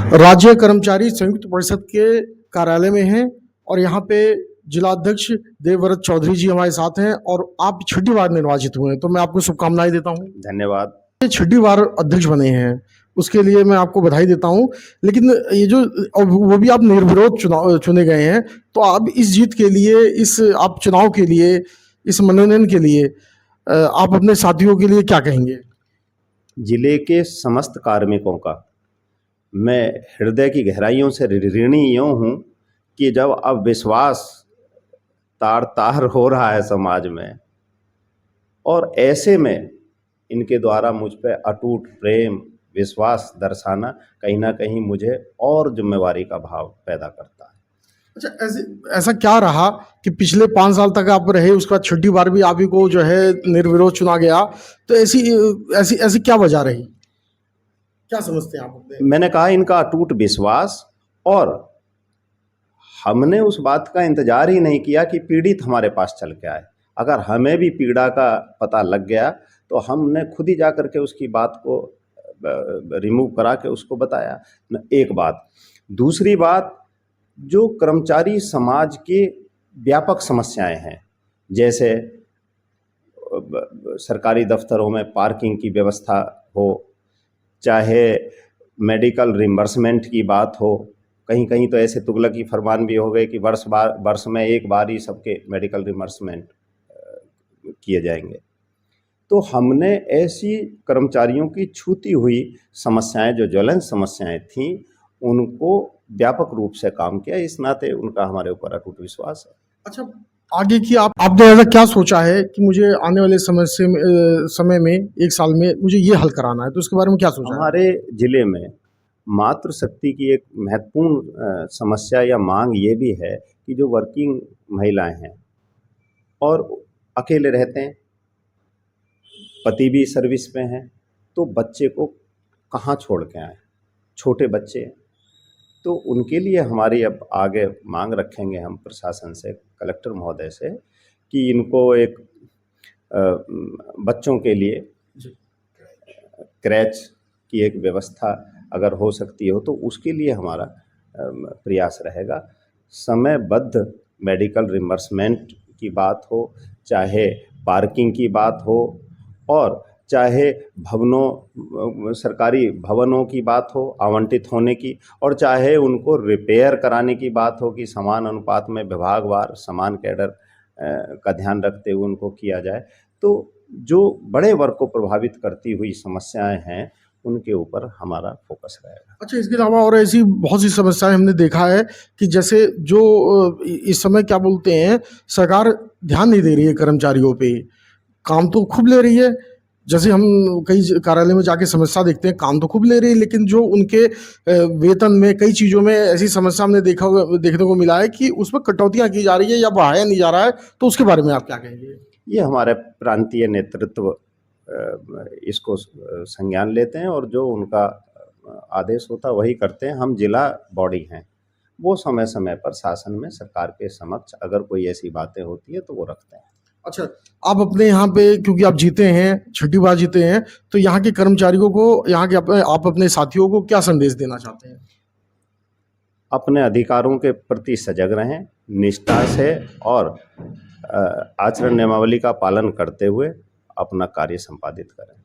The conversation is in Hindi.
राज्य कर्मचारी संयुक्त परिषद के कार्यालय में हैं और यहाँ पे जिलाध्यक्ष देवव्रत चौधरी जी हमारे साथ हैं और आप छठी बार निर्वाचित हुए हैं, तो मैं आपको शुभकामनाएं देता हूँ। धन्यवाद। ये छठी बार अध्यक्ष बने हैं, उसके लिए मैं आपको बधाई देता हूँ। लेकिन ये जो वो भी आप निर्विरोध चुनाव चुने गए हैं, तो आप इस जीत के लिए, इस आप चुनाव के लिए, इस मनोनयन के लिए आप अपने साथियों के लिए क्या कहेंगे? जिले के समस्त कार्मिकों का मैं हृदय की गहराइयों से ऋणी यूँ हूँ कि जब अब विश्वास तार तार हो रहा है समाज में, और ऐसे में इनके द्वारा मुझ पे अटूट प्रेम विश्वास दर्शाना कहीं ना कहीं मुझे और जिम्मेवारी का भाव पैदा करता है। अच्छा, ऐसा क्या रहा कि पिछले 5 साल तक आप रहे, उसके बाद छठी बार भी आप ही को जो है निर्विरोध चुना गया, तो ऐसी ऐसी ऐसी क्या वजह रही? क्या समझते हैं आप अपने? मैंने कहा इनका अटूट विश्वास, और हमने उस बात का इंतजार ही नहीं किया कि पीड़ित हमारे पास चल के आए। अगर हमें भी पीड़ा का पता लग गया तो हमने खुद ही जा करके उसकी बात को रिमूव करा के उसको बताया। एक बात। दूसरी बात, जो कर्मचारी समाज के व्यापक समस्याएं हैं, जैसे सरकारी दफ्तरों में पार्किंग की व्यवस्था हो, चाहे मेडिकल रिम्बर्समेंट की बात हो, कहीं कहीं तो ऐसे तुगलकी फरमान भी हो गए कि वर्ष में एक बार ही सबके मेडिकल रिम्बर्समेंट किए जाएंगे। तो हमने ऐसी कर्मचारियों की छूती हुई समस्याएं, जो ज्वलंत समस्याएं थीं, उनको व्यापक रूप से काम किया। इस नाते उनका हमारे ऊपर अटूट विश्वास है। अच्छा, आगे की आपने ऐसा क्या सोचा है कि मुझे आने वाले समय में 1 साल में मुझे ये हल कराना है, तो उसके बारे में क्या सोचा है? हमारे जिले में मातृशक्ति की एक महत्वपूर्ण समस्या या मांग ये भी है कि जो वर्किंग महिलाएं हैं और अकेले रहते हैं, पति भी सर्विस में हैं, तो बच्चे को कहाँ छोड़ के आए, छोटे बच्चे। तो उनके लिए हमारी अब आगे मांग रखेंगे हम प्रशासन से, कलेक्टर महोदय से, कि इनको एक बच्चों के लिए क्रैच की एक व्यवस्था अगर हो सकती हो तो उसके लिए हमारा प्रयास रहेगा। समयबद्ध मेडिकल रिम्बर्समेंट की बात हो, चाहे पार्किंग की बात हो, और चाहे भवनों, सरकारी भवनों की बात हो आवंटित होने की, और चाहे उनको रिपेयर कराने की बात हो कि समान अनुपात में विभागवार समान कैडर का ध्यान रखते हुए उनको किया जाए। तो जो बड़े वर्ग को प्रभावित करती हुई समस्याएं हैं, उनके ऊपर हमारा फोकस रहेगा। अच्छा, इसके अलावा और ऐसी बहुत सी समस्याएं हमने देखा है कि जैसे जो इस समय क्या बोलते हैं, सरकार ध्यान नहीं दे रही है कर्मचारियों पे। काम तो खूब ले रही है, जैसे हम कई कार्यालय में जाके समस्या देखते हैं, काम तो खूब ले रही है, लेकिन जो उनके वेतन में, कई चीज़ों में ऐसी समस्या हमने देखने को मिला है कि उसमें कटौतियाँ की जा रही है या बढ़ाया नहीं जा रहा है, तो उसके बारे में आप क्या कहेंगे? ये हमारे प्रांतीय नेतृत्व इसको संज्ञान लेते हैं और जो उनका आदेश होता है वही करते हैं। हम जिला बॉडी हैं, वो समय समय पर शासन में सरकार के समक्ष अगर कोई ऐसी बातें होती है तो वो रखते हैं। अच्छा, आप अपने यहाँ पे, क्योंकि आप जीते हैं, छठी बार जीते हैं, तो यहाँ के कर्मचारियों को, यहाँ के आप अपने साथियों को क्या संदेश देना चाहते हैं? अपने अधिकारों के प्रति सजग रहें, निष्ठा से और आचरण नियमावली का पालन करते हुए अपना कार्य संपादित करें।